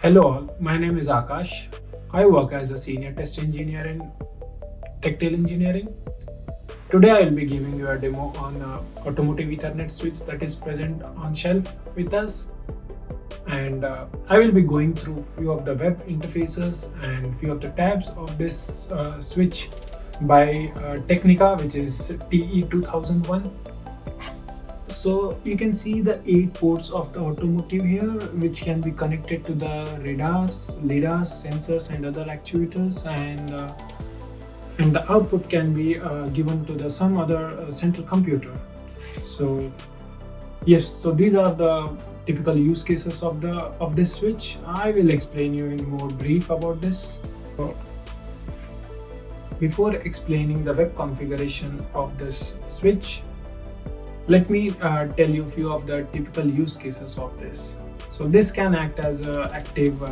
Hello all, my name is Akash. I work as a senior test engineer in Technica Engineering. Today I will be giving you a demo on Automotive Ethernet switch that is present on shelf with us, and I will be going through few of the web interfaces and few of the tabs of this switch by Technica, which is TE2001. So you can see the 8 ports of the automotive here, which can be connected to the radars, lidars, sensors and other actuators, and the output can be given to the some other central computer. So yes, so these are the typical use cases of this switch. I will explain you in more brief about this. So, before explaining the web configuration of this switch, let me tell you a few of the typical use cases of this. So this can act as an active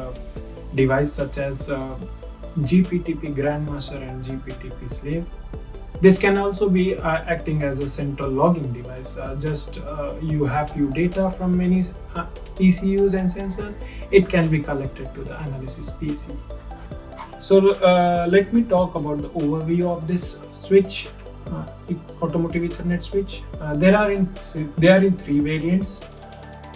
device such as GPTP Grandmaster and GPTP Slave. This can also be acting as a central logging device. You have few data from many ECUs and sensors. It can be collected to the analysis PC. So let me talk about the overview of this switch. Automotive Ethernet switch. They are in 3 variants,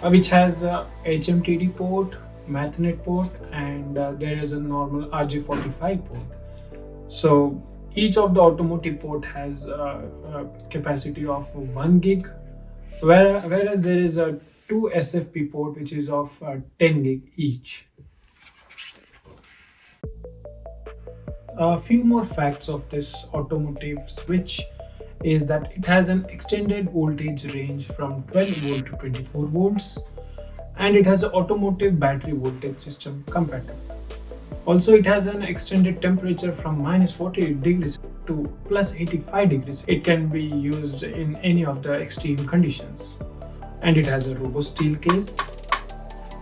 which has HMTD port, Ethernet port, and there is a normal RJ45 port. So each of the automotive port has a capacity of 1 gig, whereas there is a 2 SFP port which is of 10 gig each. A few more facts of this automotive switch is that it has an extended voltage range from 12 volt to 24 volts, and it has an automotive battery voltage system compatible. Also, it has an extended temperature from -48 degrees to +85 degrees. It can be used in any of the extreme conditions, and it has a robust steel case,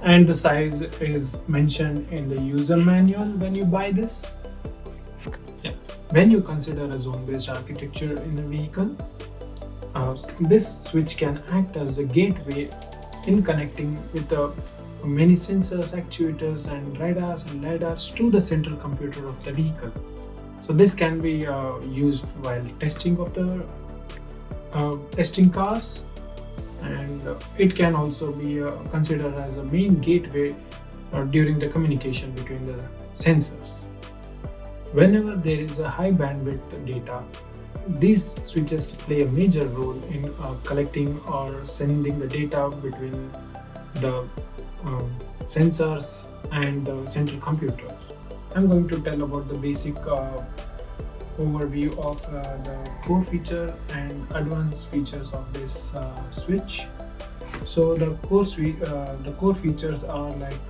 and the size is mentioned in the user manual when you buy this. When you consider a zone-based architecture in a vehicle, this switch can act as a gateway in connecting with the many sensors, actuators, and radars and lidars to the central computer of the vehicle. So this can be used while testing of the testing cars, and it can also be considered as a main gateway during the communication between the sensors. Whenever there is a high bandwidth data, these switches play a major role in collecting or sending the data between the sensors and the central computers. I'm going to tell about the basic overview of the core feature and advanced features of this switch. So the core features are like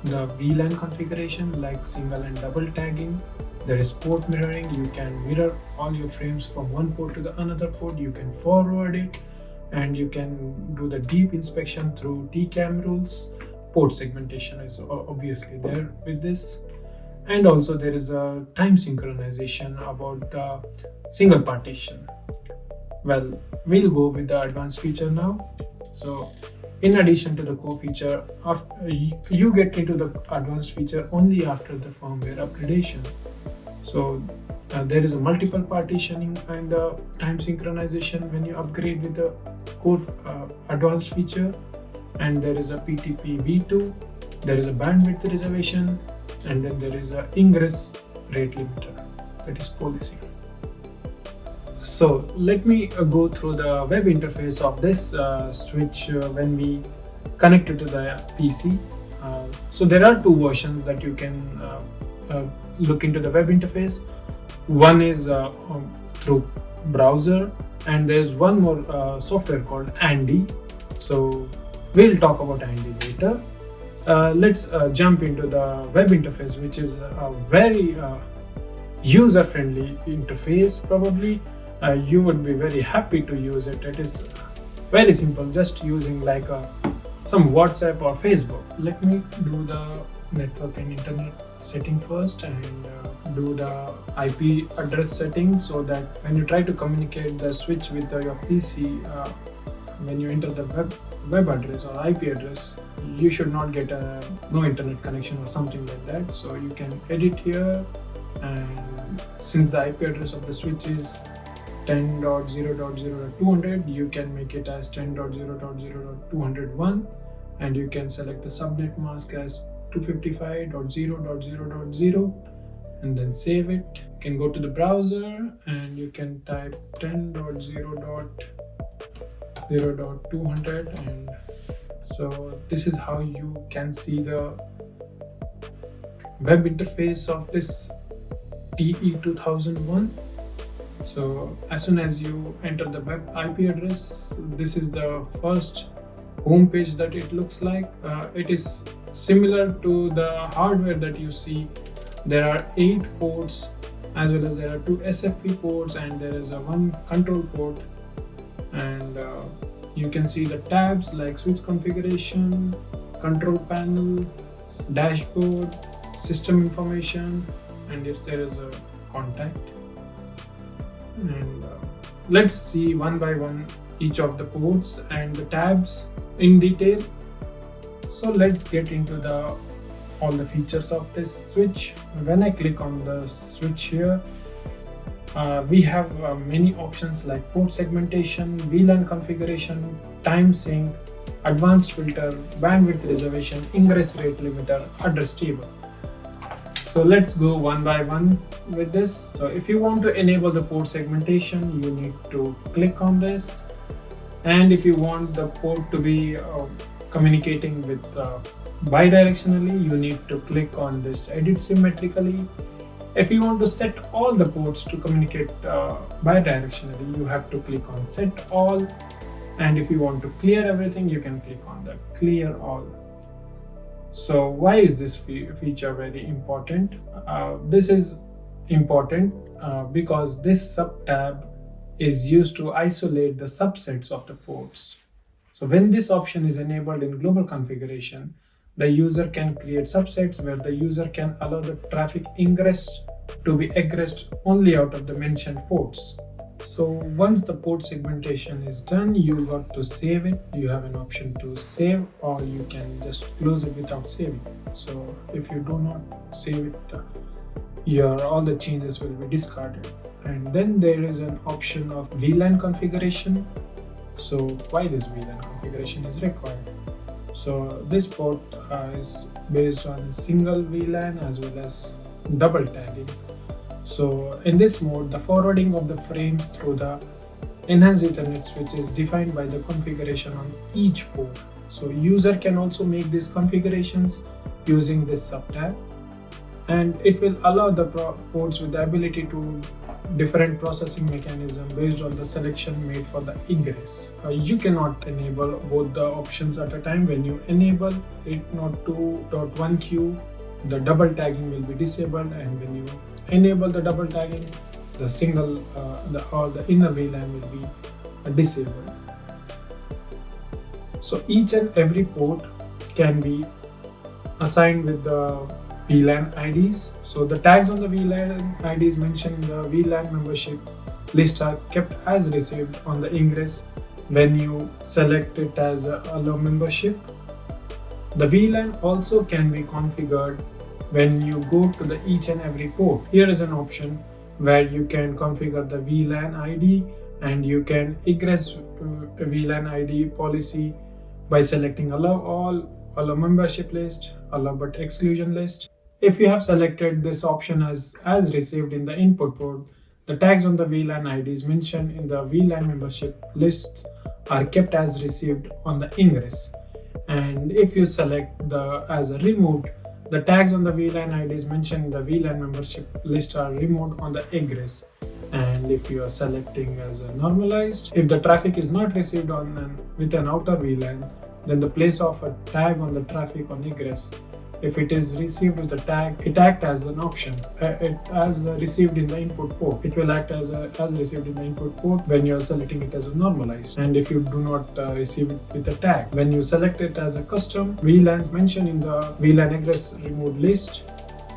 the VLAN configuration, like single and double tagging. There is port mirroring. You can mirror all your frames from one port to the another port. You can forward it, and you can do the deep inspection through TCAM rules. Port segmentation is obviously there with this, and also there is a time synchronization about the single partition. Well, we'll go with the advanced feature now. So in addition to the core feature, you get into the advanced feature only after the firmware upgradation. So there is a multiple partitioning and time synchronization when you upgrade with the core advanced feature, and there is a PTP V2, there is a bandwidth reservation, and then there is a ingress rate limiter, that is policy. So let me go through the web interface of this switch when we connect it to the PC. So there are 2 versions that you can look into the web interface. One is through browser, and there's one more software called Andy. So we'll talk about Andy later. Let's jump into the web interface, which is a very user-friendly interface. Probably you would be very happy to use it. It is very simple, just using like some WhatsApp or Facebook. Let me do the network and internet setting first, and do the IP address setting, so that when you try to communicate the switch with your PC, when you enter the web address or IP address, you should not get a no internet connection or something like that. So you can edit here, and since the IP address of the switch is 10.0.0.200, you can make it as 10.0.0.201, and you can select the subnet mask as 255.0.0.0 and then save it. You can go to the browser and you can type 10.0.0.200, and so this is how you can see the web interface of this TE2001. So as soon as you enter the web IP address, this is the first home page that it looks like. It is similar to the hardware that you see. There are 8 ports, as well as there are 2 SFP ports, and there is a 1 control port. And you can see the tabs like switch configuration, control panel, dashboard, system information, and yes, there is a contact. And let's see one by one each of the ports and the tabs in detail. So let's get into all the features of this switch. When I click on the switch here, we have many options like port segmentation, VLAN configuration, time sync, advanced filter, bandwidth reservation, ingress rate limiter, address table. So let's go one by one with this. So if you want to enable the port segmentation, you need to click on this. And if you want the port to be communicating with bidirectionally, you need to click on this edit symmetrically. If you want to set all the ports to communicate bidirectionally, you have to click on set all. And if you want to clear everything, you can click on the clear all. So why is this feature very important? This is important because this sub-tab is used to isolate the subsets of the ports. So when this option is enabled in global configuration, the user can create subsets where the user can allow the traffic ingress to be egressed only out of the mentioned ports. So once the port segmentation is done, you got to save it. You have an option to save, or you can just close it without saving. So if you do not save it, all the changes will be discarded. And then there is an option of VLAN configuration. So why this VLAN configuration is required? So this port is based on single VLAN as well as double tagging. So in this mode, the forwarding of the frames through the Enhanced Ethernet switch is defined by the configuration on each port. So user can also make these configurations using this sub-tab, and it will allow the ports with the ability to different processing mechanism based on the selection made for the ingress. You cannot enable both the options at a time. When you enable 802.1q, the double tagging will be disabled, and when you enable the double tagging, the single the inner VLAN will be disabled. So each and every port can be assigned with the VLAN IDs. So the tags on the VLAN IDs mentioned in the VLAN membership list are kept as received on the ingress when you select it as allow membership. The VLAN also can be configured when you go to the each and every port. Here is an option where you can configure the VLAN ID, and you can egress a VLAN ID policy by selecting allow all, allow membership list, allow but exclusion list. If you have selected this option as received in the input port, the tags on the VLAN IDs mentioned in the VLAN membership list are kept as received on the ingress. And if you select the as a removed, the tags on the VLAN IDs mentioned in the VLAN membership list are removed on the egress. And if you are selecting as a normalized, if the traffic is not received with an outer VLAN, then the place of a tag on the traffic on egress. If it is received with a tag, it acts as an option. As received in the input port, it will act as received in the input port when you are selecting it as a normalized. And if you do not receive it with a tag, when you select it as a custom, VLANs mentioned in the VLAN egress removed list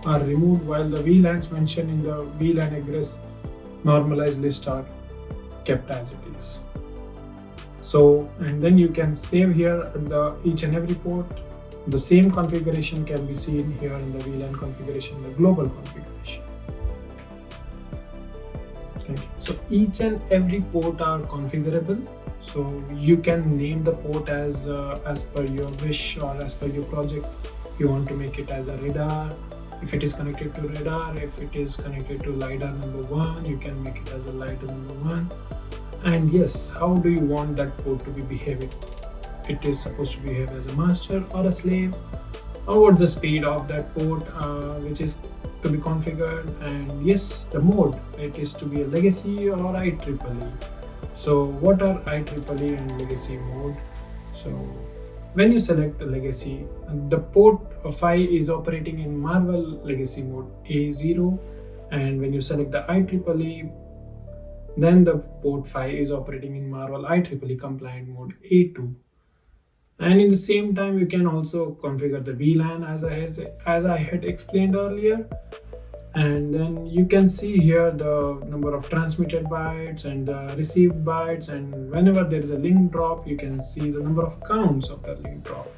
are removed, while the VLANs mentioned in the VLAN egress normalized list are kept as it is. So, and then you can save here the each and every port. The same configuration can be seen here in the VLAN configuration, the global configuration. Okay. So each and every port are configurable. So you can name the port as per your wish or as per your project. You want to make it as a radar. If it is connected to radar, if it is connected to LiDAR number 1, you can make it as a LiDAR number 1. And yes, how do you want that port to be behaving? It is supposed to behave as a master or a slave, or what's the speed of that port which is to be configured, and yes, the mode, it is to be a legacy or IEEE. So what are IEEE and legacy mode? So when you select the legacy, the port 5 is operating in Marvel legacy mode A0, and when you select the IEEE, then the port 5 is operating in Marvel IEEE compliant mode A2. And in the same time, you can also configure the VLAN as I had explained earlier. And then you can see here the number of transmitted bytes and received bytes, and whenever there is a link drop, you can see the number of counts of the link drop.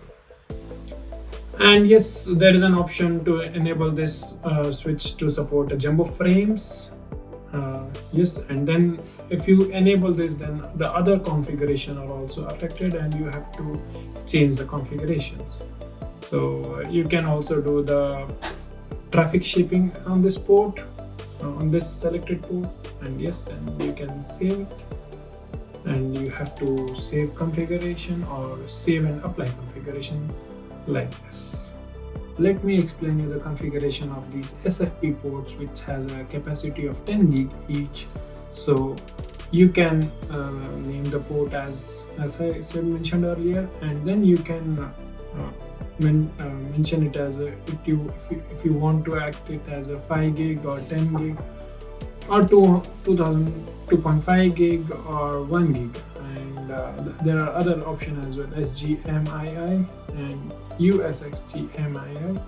And yes, there is an option to enable this switch to support a jumbo frames. Yes, and then if you enable this, then the other configuration are also affected and you have to change the configurations. So you can also do the traffic shaping on this port, on this selected port, and yes, then you can save it, and you have to save configuration or save and apply configuration like this. Let me explain you the configuration of these SFP ports, which has a capacity of 10 gig each. So you can name the port as I mentioned earlier, and then you can mention it as if you want to act it as a 5 gig or 10 gig or 2.5 gig or 1 gig, and there are other options as well, SGMII and USXGMII.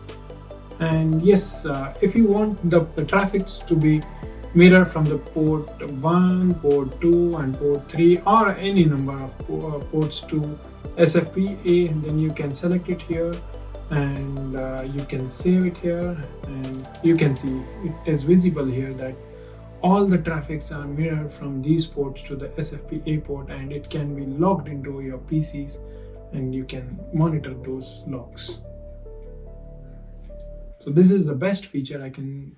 And yes, if you want the traffics to be mirrored from the port 1, port 2 and port 3, or any number of ports to SFP-A, then you can select it here, and you can save it here, and you can see it is visible here that all the traffics are mirrored from these ports to the SFP-A port, and it can be logged into your PCs and you can monitor those logs. So this is the best feature I can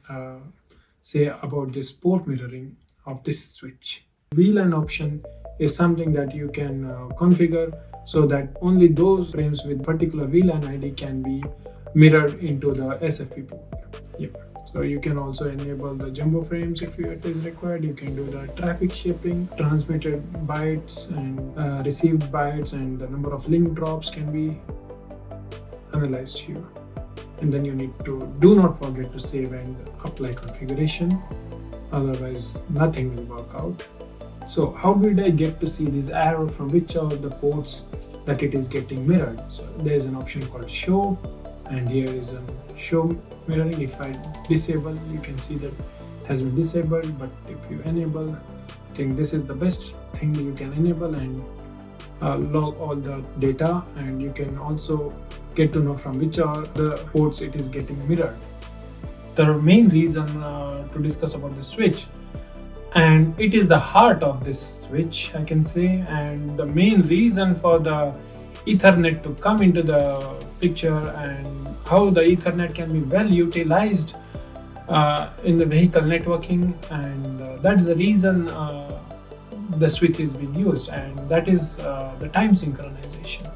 say about this port mirroring of this switch. VLAN option is something that you can configure so that only those frames with particular VLAN ID can be mirrored into the SFP port. Yeah. So you can also enable the jumbo frames if it is required. You can do the traffic shaping, transmitted bytes and received bytes, and the number of link drops can be analyzed here. And then you need to do not forget to save and apply configuration, otherwise nothing will work out. So how did I get to see this arrow from which are the ports that it is getting mirrored? So there is an option called show, and here is a show mirroring. If I disable, you can see that it has been disabled, but if you enable, I think this is the best thing you can enable, and log all the data, and you can also get to know from which are the ports it is getting mirrored. The main reason to discuss about the switch, and it is the heart of this switch, I can say, and the main reason for the Ethernet to come into the picture and how the Ethernet can be well utilized in the vehicle networking, and that's the reason the switch is being used, and that is the time synchronization.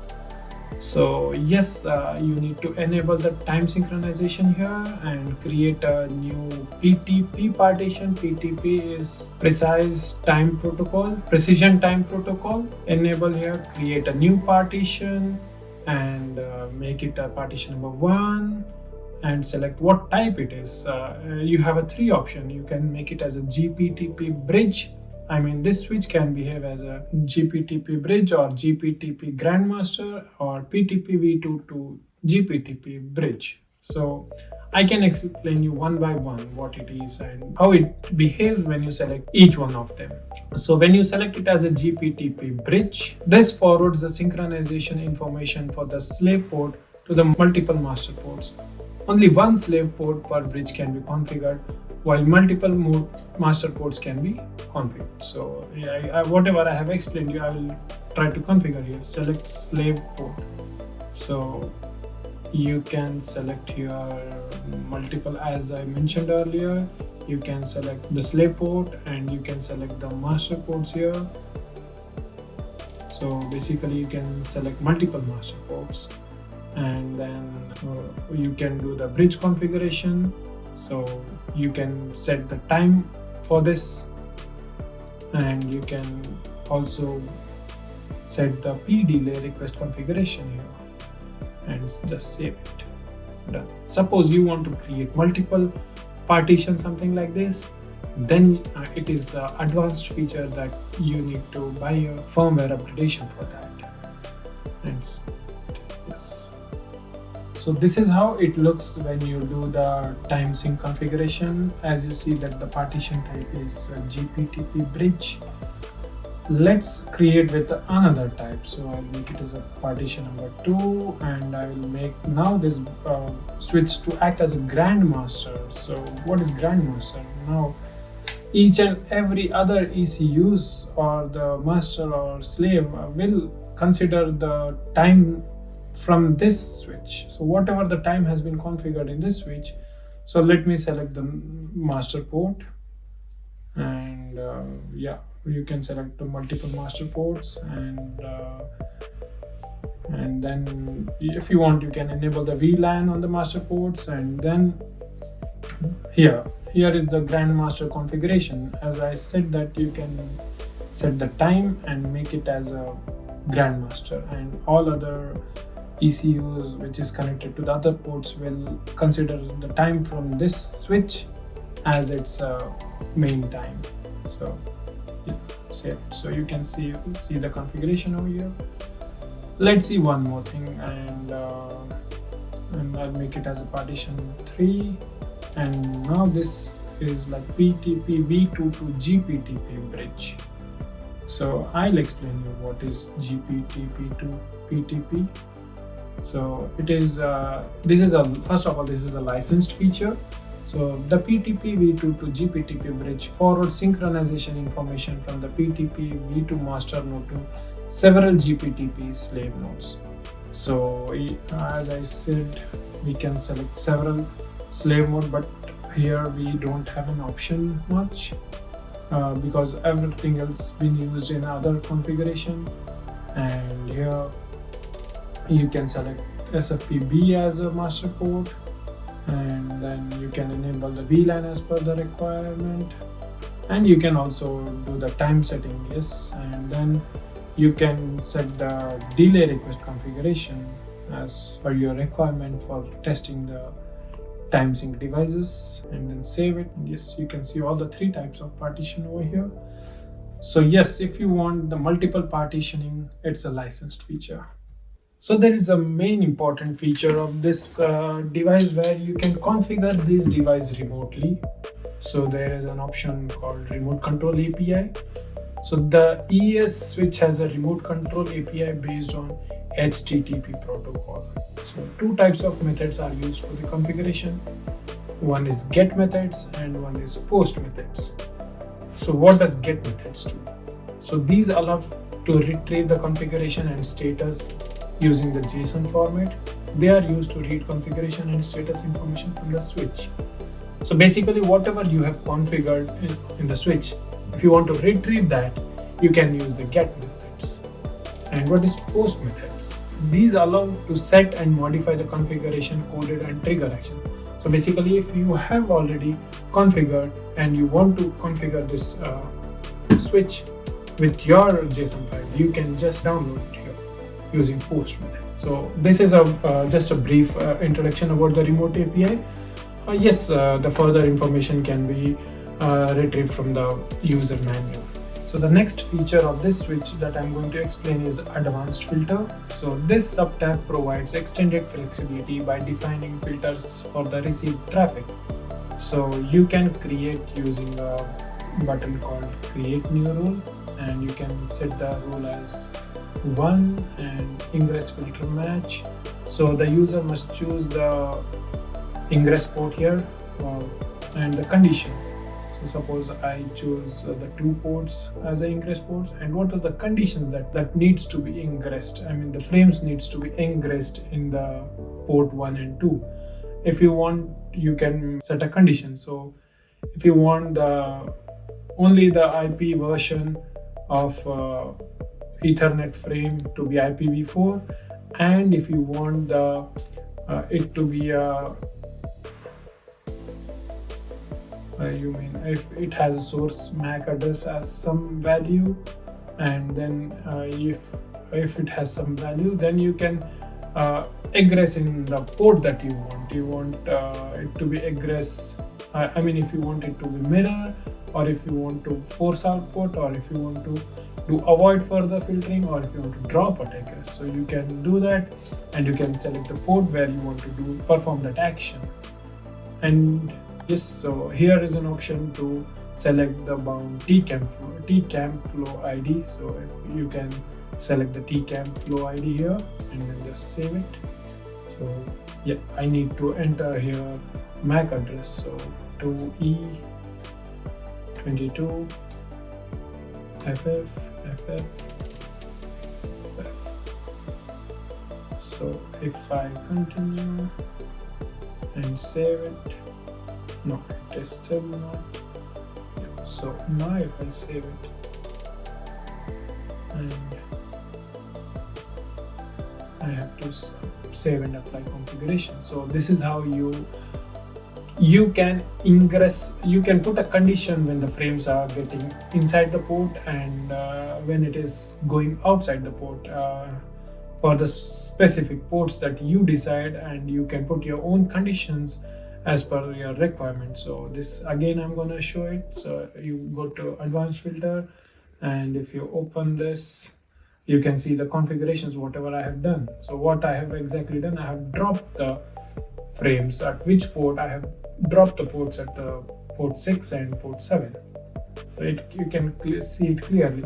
So yes, you need to enable the time synchronization here and create a new PTP partition. PTP is precision time protocol. Enable here, create a new partition and make it a partition number 1 and select what type it is. You have a 3 option. You can make it as a GPTP bridge. I mean, this switch can behave as a GPTP bridge or GPTP Grandmaster or PTP v2 to GPTP bridge. So I can explain you one by one what it is and how it behaves when you select each one of them. So when you select it as a GPTP bridge, this forwards the synchronization information for the slave port to the multiple master ports. Only one slave port per bridge can be configured, while multiple master ports can be configured. So whatever I have explained you, I will try to configure here. Select slave port. So you can select here multiple, as I mentioned earlier. You can select the slave port and you can select the master ports here. So basically you can select multiple master ports, and then you can do the bridge configuration. So you can set the time for this, and you can also set the P delay request configuration here and just save it. Done. Suppose you want to create multiple partitions, something like this, then it is an advanced feature that you need to buy a firmware upgradation for that. And yes. So this is how it looks when you do the time sync configuration. As you see that the partition type is GPTP bridge. Let's create with another type. So I'll make it as a partition number 2, and I will make now this switch to act as a grandmaster. So what is grandmaster? Now each and every other ECUs or the master or slave will consider the time from this switch. So whatever the time has been configured in this switch. So let me select the master port, and you can select the multiple master ports, and then if you want you can enable the VLAN on the master ports, and then here is the grandmaster configuration. As I said that you can set the time and make it as a grandmaster, and all other ECUs which is connected to the other ports will consider the time from this switch as its main time. So save. So you can see the configuration over here. Let's see one more thing, and I'll make it as a partition 3, and now this is like PTP V2 to GPTP bridge. So I'll explain you what is GPTP to PTP. So it is first of all, this is a licensed feature. So the PTP V2 to GPTP bridge forwards synchronization information from the PTP V2 master node to several GPTP slave nodes. So as I said, we can select several slave mode, but here we don't have an option much because everything else been used in other configuration. And here you can select SFP B as a master port, and then you can enable the VLAN as per the requirement, and you can also do the time setting, yes, and then you can set the delay request configuration as per your requirement for testing the time sync devices, and then save it. Yes, you can see all the 3 types of partition over here. So yes, if you want the multiple partitioning, it's a licensed feature. So there is a main important feature of this device where you can configure this device remotely. So there is an option called Remote Control API. So the ES switch has a Remote Control API based on HTTP protocol. So 2 types of methods are used for the configuration. One is GET methods and one is POST methods. So what does GET methods do? So these allow to retrieve the configuration and status using the JSON format. They are used to read configuration and status information from the switch. So basically whatever you have configured in the switch, if you want to retrieve that, you can use the GET methods. And what is POST methods? These allow to set and modify the configuration, coded and trigger action. So basically if you have already configured and you want to configure this switch with your JSON file, you can just download it here using POST method. So this is just a brief introduction about the remote API. Yes, the further information can be retrieved from the user manual. So the next feature of this switch that I'm going to explain is advanced filter. So this subtab provides extended flexibility by defining filters for the received traffic. So you can create using a button called create new rule, and you can set the rule as 1 and ingress filter match. So the user must choose the ingress port here and the condition. So suppose I choose the 2 ports as the ingress ports, and what are the conditions that needs to be ingressed? I mean the frames needs to be ingressed in the port 1 and 2. If you want, you can set a condition. So if you want only the IP version of Ethernet frame to be IPv4, and if you want it to be if it has a source MAC address as some value, and then if it has some value, then you can egress in the port that you want. You want it to be egress. If you want it to be mirror, or if you want to force output, or if you want to do avoid further filtering, or if you want to drop a egress. So you can do that, and you can select the port where you want to perform that action. And yes, so here is an option to select the bound TCAM flow ID. So if you can select the TCAM flow ID here and then just save it. So yeah, I need to enter here MAC address. So 2E22 FF. So if I continue and save it, no, it is still not. Yeah, so now if I save it and I have to save and apply configuration. So this is how you can ingress. You can put a condition when the frames are getting inside the port, and when it is going outside the port for the specific ports that you decide, and you can put your own conditions as per your requirement. So this again I'm going to show it. So you go to advanced filter, and if you open this, you can see the configurations whatever I have done. So what I have exactly done, I have dropped the frames at which port. I have dropped the ports at the port 6 and port 7. So you can see it clearly.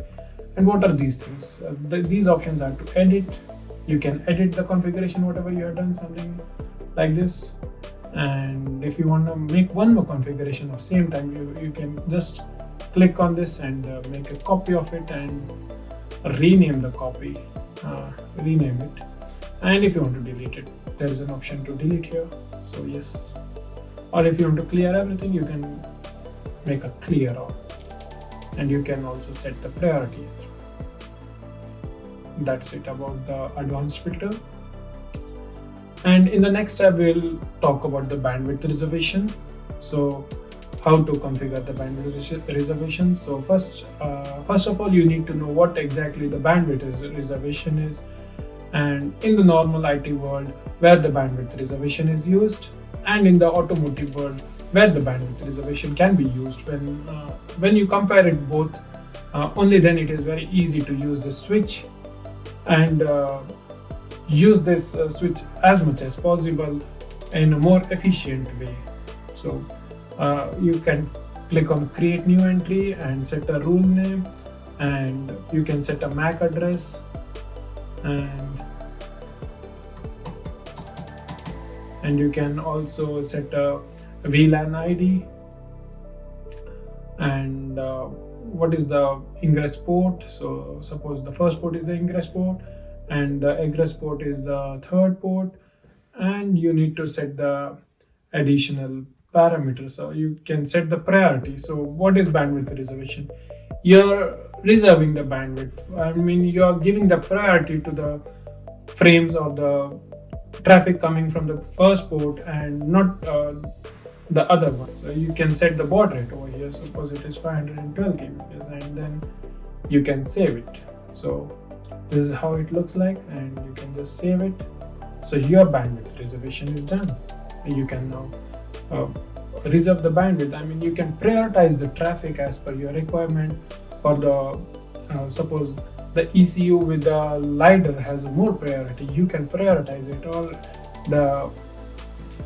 And what are these things? These options are to edit. You can edit the configuration whatever you have done, something like this. And if you want to make one more configuration of same time, you can just click on this and make a copy of it and rename the copy, rename it. And if you want to delete it, there is an option to delete here. So yes, or if you want to clear everything, you can make a clear all, and you can also set the priority as well. That's it about the advanced filter. And in the next tab, we'll talk about the bandwidth reservation. So how to configure the bandwidth reservation. So first of all, you need to know what exactly the bandwidth reservation is, and in the normal IT world where the bandwidth reservation is used, and in the automotive world where the bandwidth reservation can be used. When you compare it both, only then it is very easy to use the switch and use this switch as much as possible in a more efficient way. So you can click on create new entry and set a rule name, and you can set a MAC address, and you can also set a VLAN ID, and what is the ingress port. So suppose the first port is the ingress port and the egress port is the third port, and you need to set the additional parameters. So you can set the priority. So what is bandwidth reservation? You're reserving the bandwidth. You're giving the priority to the frames or the traffic coming from the first port and not the other one. So you can set the baud rate over here. Suppose it is 512 kbps, and then you can save it. So this is how it looks like, and you can just save it. So your bandwidth reservation is done. You can now reserve the bandwidth. You can prioritize the traffic as per your requirement. for the suppose the ECU with the LiDAR has more priority, you can prioritize it, or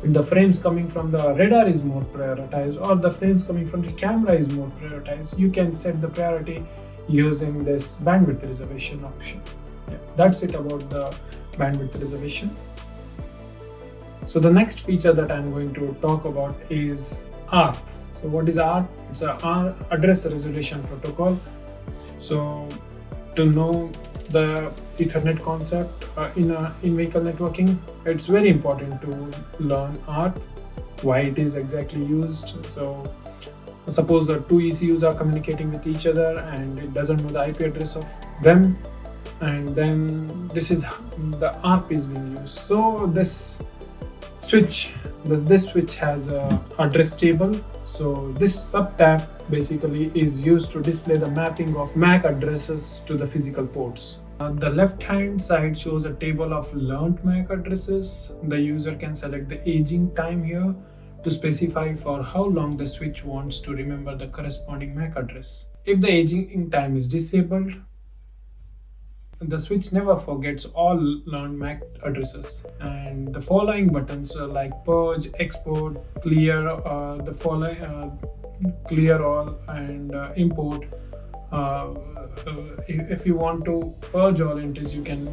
the frames coming from the radar is more prioritized, or the frames coming from the camera is more prioritized. You can set the priority using this bandwidth reservation option. Yeah, that's it about the bandwidth reservation. So the next feature that I'm going to talk about is ARP. So what is ARP? It's a address resolution protocol. So to know the Ethernet concept in vehicle networking, it's very important to learn ARP, why it is exactly used. So suppose the two ECUs are communicating with each other and it doesn't know the IP address of them, and then this the ARP is being used. So this switch has a address table. So this subtab basically is used to display the mapping of MAC addresses to the physical ports. The left hand side shows a table of learned MAC addresses. The user can select the aging time here to specify for how long the switch wants to remember the corresponding MAC address. If the aging time is disabled, the switch never forgets all learned MAC addresses, and the following buttons like purge, export, clear, clear all, and import. If you want to purge all entries, you can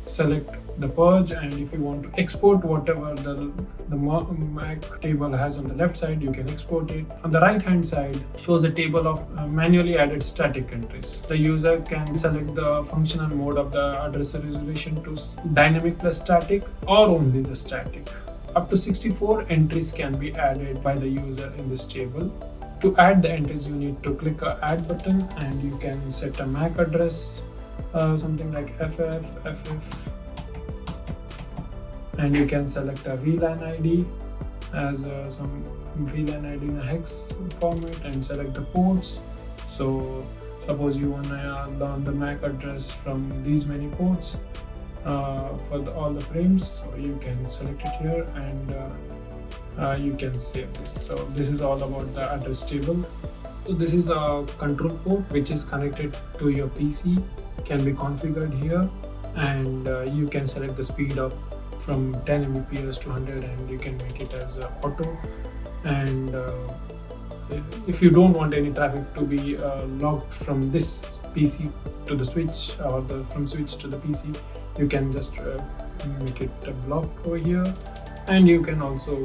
select the purge, and if you want to export whatever the MAC table has on the left side, you can export it. On the right hand side shows a table of manually added static entries. The user can select the functional mode of the address resolution to dynamic plus static, or only the static. Up to 64 entries can be added by the user in this table. To add the entries, you need to click a add button, and you can set a MAC address, something like FF, and you can select a VLAN ID as some VLAN ID in a hex format, and select the ports. So suppose you want to learn the MAC address from these many ports for all the frames, so you can select it here, and you can save this. So this is all about the address table. So this is a control port which is connected to your PC, can be configured here, and you can select the speed up from 10 Mbps to 100, and you can make it as auto. And if you don't want any traffic to be logged from this PC to the switch, or from switch to the PC, you can just make it a block over here, and you can also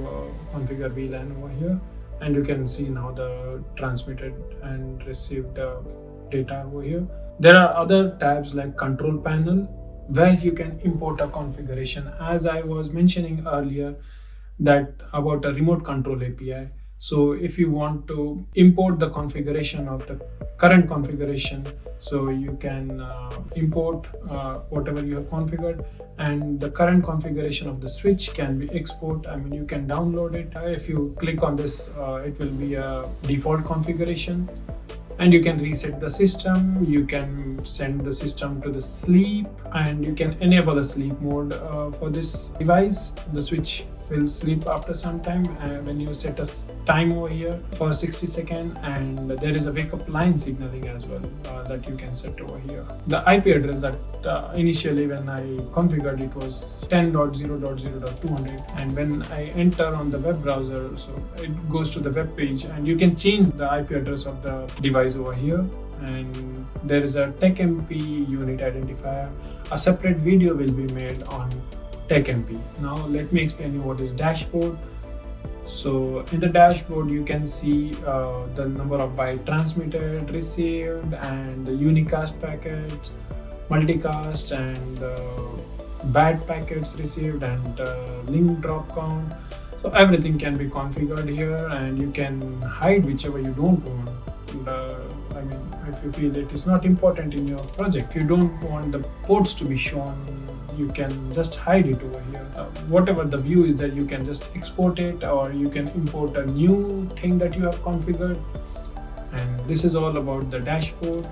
configure VLAN over here, and you can see now the transmitted and received data over here. There are other tabs like control panel, where you can import a configuration, as I was mentioning earlier that about a remote control API. So if you want to import the configuration of the current configuration, so you can import whatever you have configured, and the current configuration of the switch can be export. I mean, you can download it. If you click on this, it will be a default configuration, and you can reset the system. You can send the system to the sleep, and you can enable a sleep mode for this device. The switch will sleep after some time when you set a time over here for 60 seconds, and there is a wake up line signaling as well that you can set over here. The IP address that initially when I configured it was 10.0.0.200, and when I enter on the web browser, so it goes to the web page, and you can change the IP address of the device over here. And there is a TechMP unit identifier. A separate video will be made on TechMP. Now let me explain you what is dashboard. So in the dashboard you can see the number of byte transmitted, received, and the unicast packets, multicast, and bad packets received, and link drop count. So everything can be configured here, and you can hide whichever you don't want. I mean, if you feel it is not important in your project, you don't want the ports to be shown, you can just hide it over here. Whatever the view is, that you can just export it, or you can import a new thing that you have configured. And this is all about the dashboard,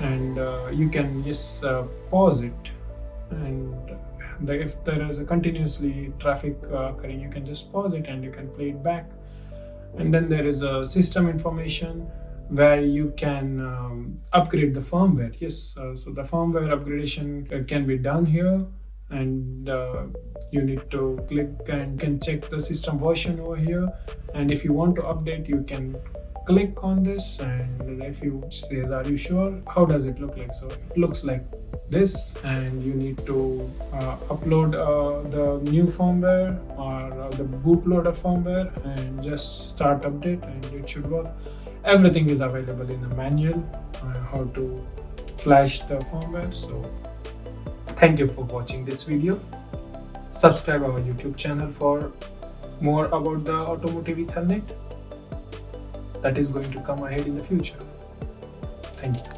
and you can just pause it, and if there is a continuously traffic occurring, you can just pause it and you can play it back. And then there is a system information. where you can upgrade the firmware. Yes, so the firmware upgradation can be done here, and you need to click and can check the system version over here. And if you want to update, you can click on this, and if you says are you sure, how does it look like? So it looks like this, and you need to upload the new firmware or the bootloader firmware and just start update, and it should work. Everything is available in the manual how to flash the firmware. So thank you for watching this video. Subscribe our YouTube channel for more about the Automotive Ethernet that is going to come ahead in the future. Thank you.